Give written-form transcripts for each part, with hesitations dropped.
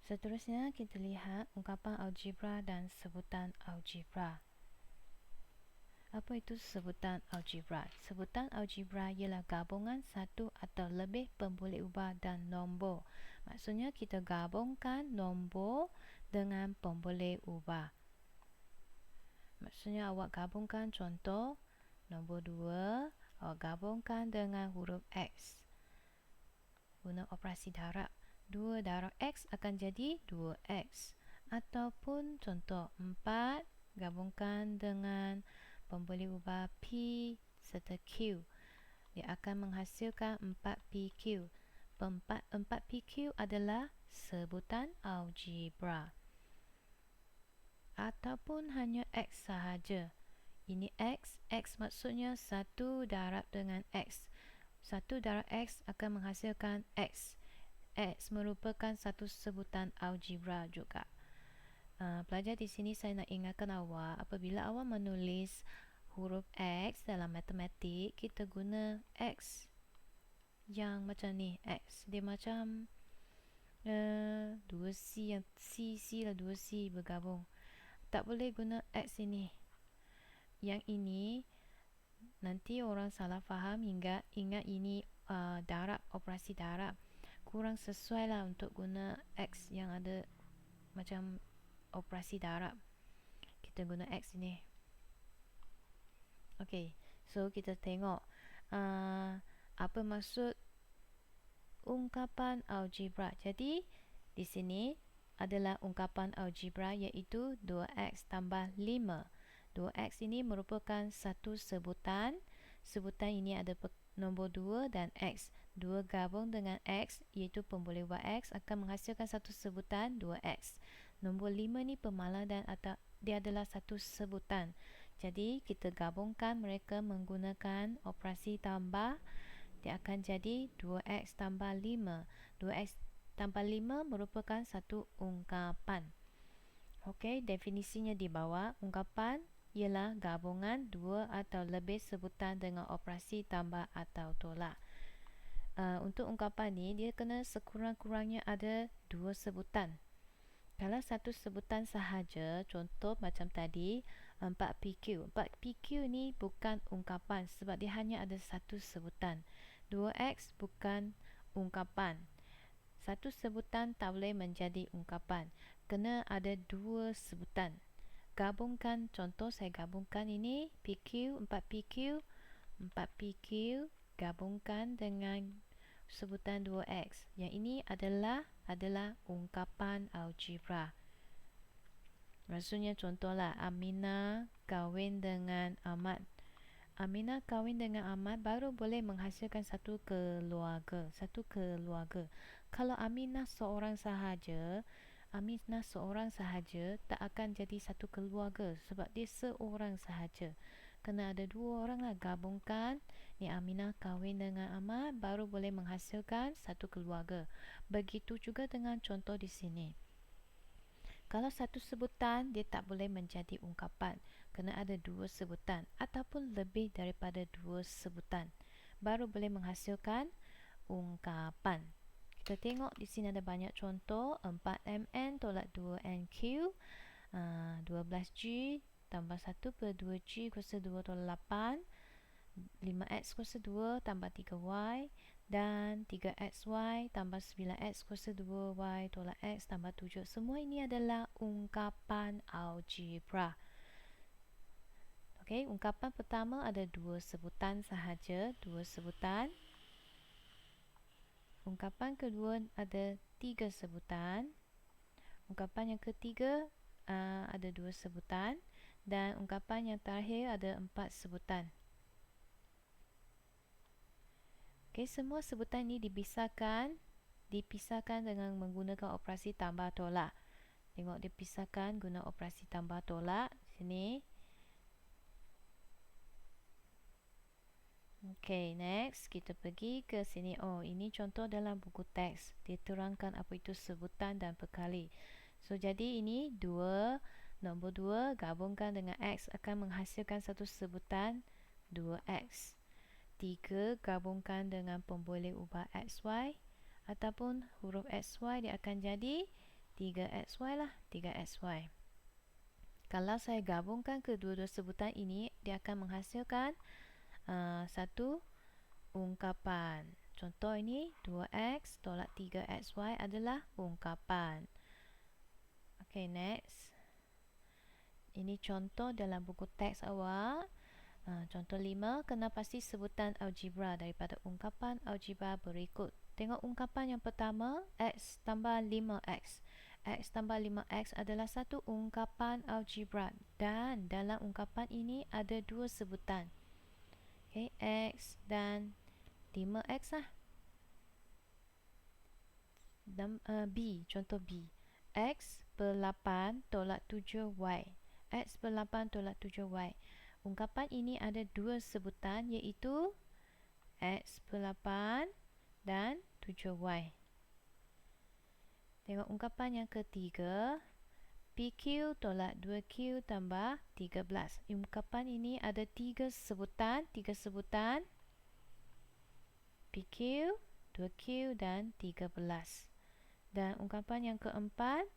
Seterusnya kita lihat ungkapan algebra dan sebutan algebra. Apa itu sebutan algebra? Sebutan algebra ialah gabungan satu atau lebih pemboleh ubah dan nombor. Maksudnya kita gabungkan nombor dengan pemboleh ubah. Maksudnya awak gabungkan contoh nombor 2, awak gabungkan dengan huruf X. Guna operasi darab. 2 darab X akan jadi 2X. Ataupun contoh 4 gabungkan dengan pemboleh ubah P serta Q. Dia akan menghasilkan 4PQ. 4PQ adalah sebutan algebra. Ataupun hanya X sahaja. Ini X. X maksudnya 1 darab dengan X. 1 darab X akan menghasilkan X. X merupakan satu sebutan algebra juga. Pelajar di sini saya nak ingatkan awak, apabila awak menulis huruf X dalam matematik, kita guna X yang macam ni. X dia macam 2C, yang C lah, 2C bergabung. Tak boleh guna X ini. Yang ini nanti orang salah faham hingga ingat ini darab, operasi darab. Kurang sesuai lah untuk guna X yang ada macam operasi darab. Kita guna X ini. Ok, so kita tengok apa maksud ungkapan algebra. Jadi di sini adalah ungkapan algebra, iaitu 2X tambah 5. 2X ini merupakan satu sebutan. Sebutan ini ada nombor 2 dan X. 2 gabung dengan X, iaitu pemboleh ubah X, akan menghasilkan satu sebutan 2X. Nombor 5 ni pemalang dan dia adalah satu sebutan. Jadi kita gabungkan mereka menggunakan operasi tambah. Dia akan jadi 2X tambah 5. 2X tambah 5 merupakan satu ungkapan. Okey, definisinya di bawah. Ungkapan ialah gabungan dua atau lebih sebutan dengan operasi tambah atau tolak. Untuk ungkapan ni, dia kena sekurang-kurangnya ada 2 sebutan. Kalau satu sebutan sahaja, contoh macam tadi 4PQ. 4PQ ni bukan ungkapan sebab dia hanya ada satu sebutan. 2X bukan ungkapan. Satu sebutan tak boleh menjadi ungkapan. Kena ada 2 sebutan. Gabungkan, contoh saya gabungkan ini PQ, 4PQ. 4PQ gabungkan dengan sebutan 2X. Yang ini adalah ungkapan algebra. Maksudnya contohlah Aminah kahwin dengan Ahmad. Aminah kahwin dengan Ahmad baru boleh menghasilkan satu keluarga. Kalau Aminah seorang sahaja tak akan jadi satu keluarga sebab dia seorang sahaja. Kena ada 2 orang lah, gabungkan ni Aminah kahwin dengan Ahmad baru boleh menghasilkan satu keluarga. Begitu juga dengan contoh di sini. Kalau satu sebutan, dia tak boleh menjadi ungkapan. Kena ada 2 sebutan ataupun lebih daripada 2 sebutan baru boleh menghasilkan ungkapan. Kita tengok di sini ada banyak contoh. 4MN tolak 2NQ, 12G tambah 1 per 2G kuasa 2 tolak 8, 5X kuasa 2 tambah 3Y, dan 3XY tambah 9X kuasa 2Y tolak X tambah 7. Semua ini adalah ungkapan algebra. Okay, ungkapan pertama ada 2 sebutan sahaja, 2 sebutan. Ungkapan kedua ada 3 sebutan. Ungkapan yang ketiga ada 2 sebutan. Dan ungkapan yang terakhir ada 4 sebutan. Okay, semua sebutan ini dipisahkan dengan menggunakan operasi tambah tolak. Tengok dipisahkan guna operasi tambah tolak sini. Okay, next kita pergi ke sini. Oh, ini contoh dalam buku teks. Dia terangkan apa itu sebutan dan perkali. So, jadi ini 2, nombor 2 gabungkan dengan X akan menghasilkan satu sebutan 2X. 3 gabungkan dengan pemboleh ubah XY ataupun huruf XY, dia akan jadi 3xy lah, 3xy. Kalau saya gabungkan kedua-dua sebutan ini, dia akan menghasilkan satu ungkapan. Contoh ini 2x tolak 3xy adalah ungkapan. Okay, next. Ini contoh dalam buku teks awak. Contoh 5, kenal pasti sebutan algebra daripada ungkapan algebra berikut. Tengok ungkapan yang pertama, x tambah 5x. X tambah 5x adalah satu ungkapan algebra dan dalam ungkapan ini ada dua sebutan. Okay, x dan 5x lah. Dan B, contoh B. X per 8 tolak 7y. X per 8 tolak 7y. Ungkapan ini ada dua sebutan iaitu x per 8 dan 7y. Tengok ungkapan yang ketiga. PQ tolak 2Q tambah 13. Ungkapan ini ada tiga sebutan. PQ, 2Q dan 13. Dan ungkapan yang keempat.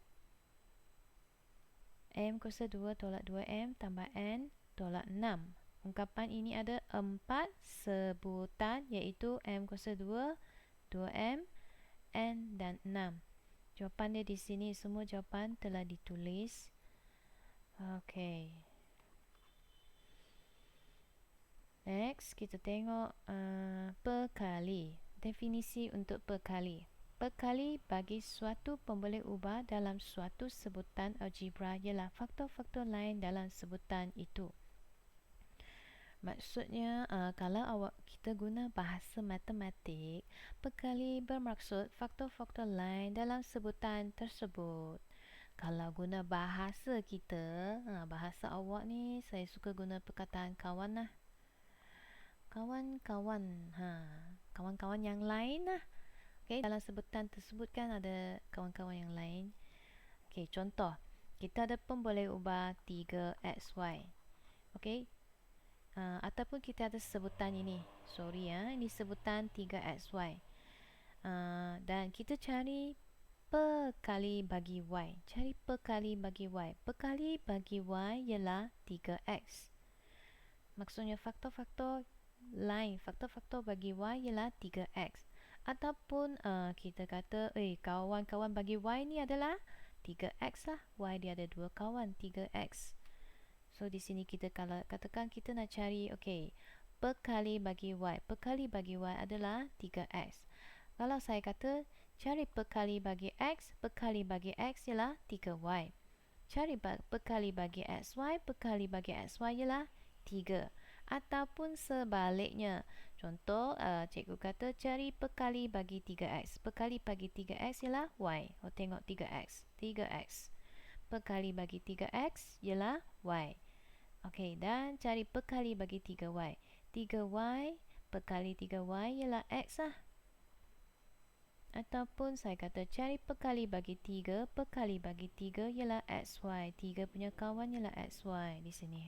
M kuasa 2 tolak 2M tambah N tolak 6. Ungkapan ini ada empat sebutan iaitu M kuasa 2, 2M, N dan 6. Jawapan dia di sini, semua jawapan telah ditulis. Okey. Next, kita tengok perkali. Definisi untuk perkali. Perkali bagi suatu pemboleh ubah dalam suatu sebutan algebra ialah faktor-faktor lain dalam sebutan itu. Maksudnya, kalau kita guna bahasa matematik, perkali bermaksud faktor-faktor lain dalam sebutan tersebut. Kalau guna bahasa kita, bahasa awak ni, saya suka guna perkataan kawan lah. Kawan-kawan, kawan-kawan yang lain lah. Okay, dalam sebutan tersebut kan ada kawan-kawan yang lain. Okay, contoh, kita ada pemboleh ubah 3xy. Okay. Ataupun kita ada sebutan ini. Ini sebutan 3xy. Dan kita cari perkali bagi y. Cari perkali bagi y. Perkali bagi y ialah 3x. Maksudnya faktor-faktor lain. Faktor-faktor bagi y ialah 3x. Ataupun kita kata kawan-kawan bagi y ni adalah 3x lah. Y dia ada dua kawan, 3x. So di sini kita kalau katakan kita nak cari perkali bagi y. Perkali bagi y adalah 3x. Kalau saya kata cari perkali bagi x ialah 3y. Cari perkali bagi xy, perkali bagi xy ialah 3. Ataupun sebaliknya. Contoh, cikgu kata cari perkali bagi 3x. Perkali bagi 3x ialah y. Tengok 3x. Perkali bagi 3x ialah y. Okey, dan cari perkali bagi 3y. 3y perkali 3y ialah x lah. Ataupun saya kata cari perkali bagi 3, perkali bagi 3 ialah xy. 3 punya kawan ialah xy di sini.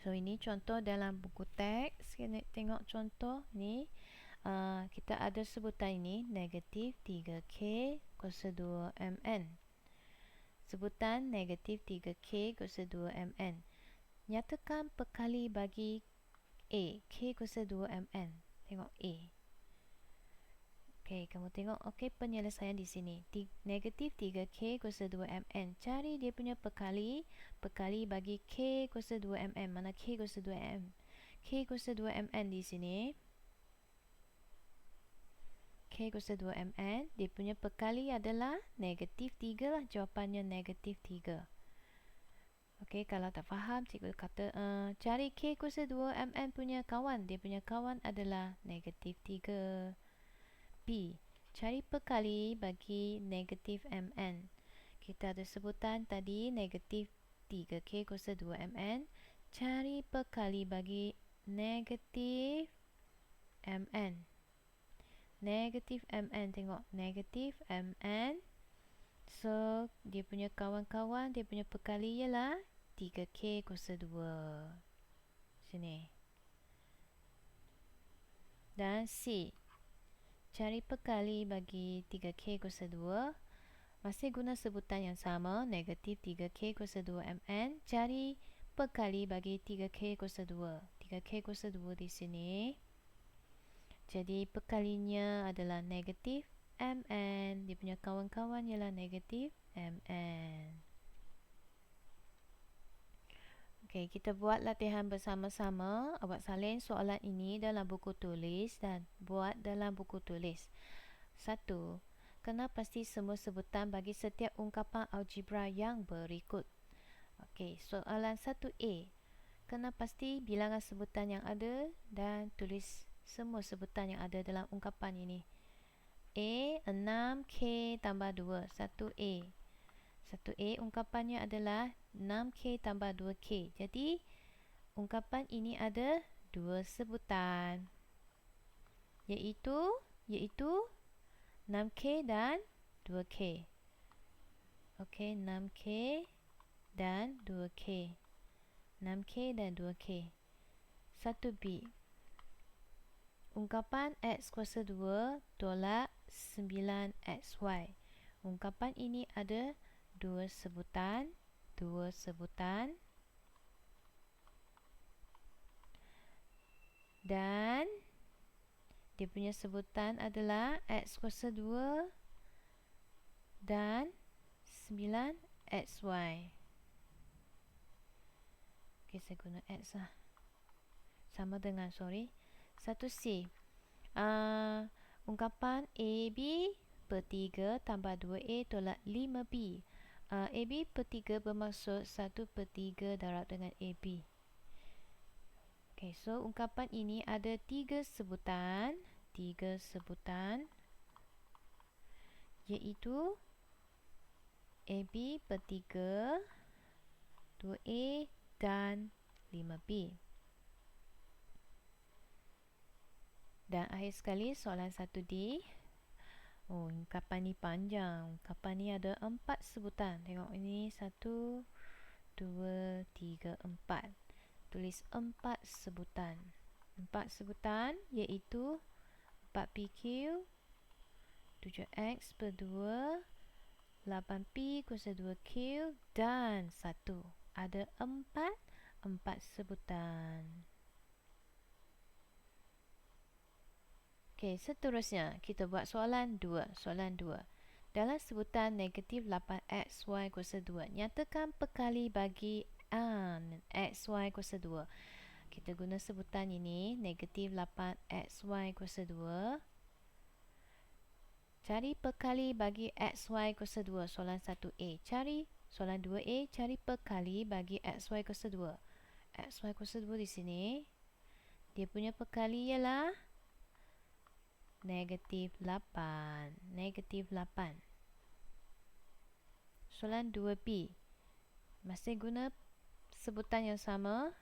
So, ini contoh dalam buku teks. Kita tengok contoh ni. Kita ada sebutan ini, negatif 3k kuasa 2mn. Sebutan negatif 3k kuasa 2mn. Nyatakan perkali bagi A. K kuasa 2mn. Tengok A. Okey, kamu tengok penyelesaian di sini. Negatif 3k kuasa 2mn. Cari dia punya perkali. Perkali bagi k kuasa 2mn. Mana k kuasa 2m? K kuasa 2mn di sini. K kuasa 2mn, dia punya perkali adalah negatif 3 lah. Jawapannya negatif 3. Okey, kalau tak faham, cikgu kata cari K kuasa 2mn punya kawan. Dia punya kawan adalah negatif 3. B. Cari perkali bagi negatif mn. Kita ada sebutan tadi negatif 3K kuasa 2mn. Cari perkali bagi negatif mn. Negatif mn, tengok negatif mn. So dia punya kawan-kawan, dia punya perkali ialah 3k kuasa 2. Sini. Dan C, Cari perkali bagi 3K kuasa 2. Masih guna sebutan yang sama, negatif 3K kuasa 2 mn. Cari perkali bagi 3K kuasa 2. 3K kuasa 2 di sini. Jadi perkalinya adalah negatif mn. Dia punya kawan-kawan ialah negatif mn. Okey, kita buat latihan bersama-sama. Awak salin soalan ini dalam buku tulis dan buat dalam buku tulis. 1. Kena pasti semua sebutan bagi setiap ungkapan algebra yang berikut. Okey, soalan 1A. Kena pasti bilangan sebutan yang ada dan tulis semua sebutan yang ada dalam ungkapan ini. A, 6K tambah 2. 1A. 1A ungkapannya adalah 6K tambah 2K. Jadi, ungkapan ini ada dua sebutan. Iaitu 6K dan 2K. Okey, 6K dan 2K. 6K dan 2K. 1B. Ungkapan X kuasa 2 tolak 9XY. Ungkapan ini ada dua sebutan. Dan dia punya sebutan adalah X kuasa 2 dan 9XY. Ok, saya guna X lah. Sama dengan, 1C. Ungkapan AB per 3 tambah 2A tolak 5B. AB per 3 bermaksud 1 per 3 darab dengan AB. Ok, so ungkapan ini ada tiga sebutan. Iaitu AB per 3, 2A dan 5B. Dan akhir sekali soalan 1D. Ungkapan ni panjang. Ungkapan ni ada 4 sebutan. Tengok ini 1, 2, 3, 4. Tulis 4 sebutan. 4 sebutan iaitu 4PQ, 7X per 2, 8P kuasa 2Q dan 1. Ada 4 sebutan. Okey, seterusnya kita buat soalan 2. Soalan 2. Dalam sebutan negatif 8XY kuasa 2, nyatakan perkali bagi XY kuasa 2. Kita guna sebutan ini, negatif 8XY kuasa 2. Cari perkali bagi XY kuasa 2. Soalan 1A. Soalan 2A, cari perkali bagi XY kuasa 2. XY kuasa 2 di sini. Dia punya perkali ialah negatif 8. Soalan 2B. Masih guna sebutan yang sama.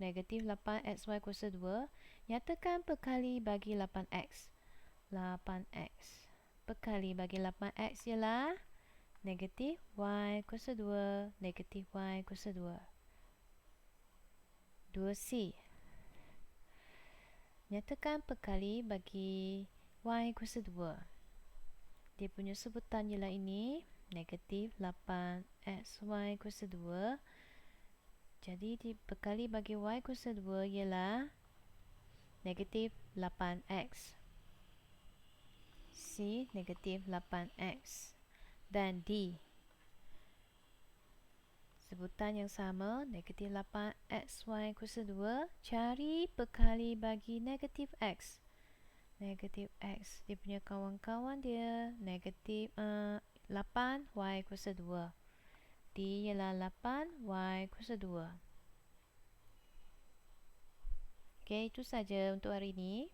Negatif 8XY kuasa 2. Nyatakan perkali bagi 8X. Perkali bagi 8X ialah negatif Y kuasa 2. Negatif Y kuasa 2. 2C. Nyatakan perkali bagi Y kuasa 2. Dia punya sebutan ialah ini. Negatif 8XY kuasa 2. Jadi perkali bagi Y kuasa 2 ialah negatif 8X. C, negatif 8X. Dan D. Sebutan yang sama, negatif 8XY kuasa 2. Cari perkali bagi negatif X. Negatif X. Dia punya kawan-kawan dia negatif 8Y kuasa 2. D ialah 8Y kuasa 2. Okey, itu saja untuk hari ini.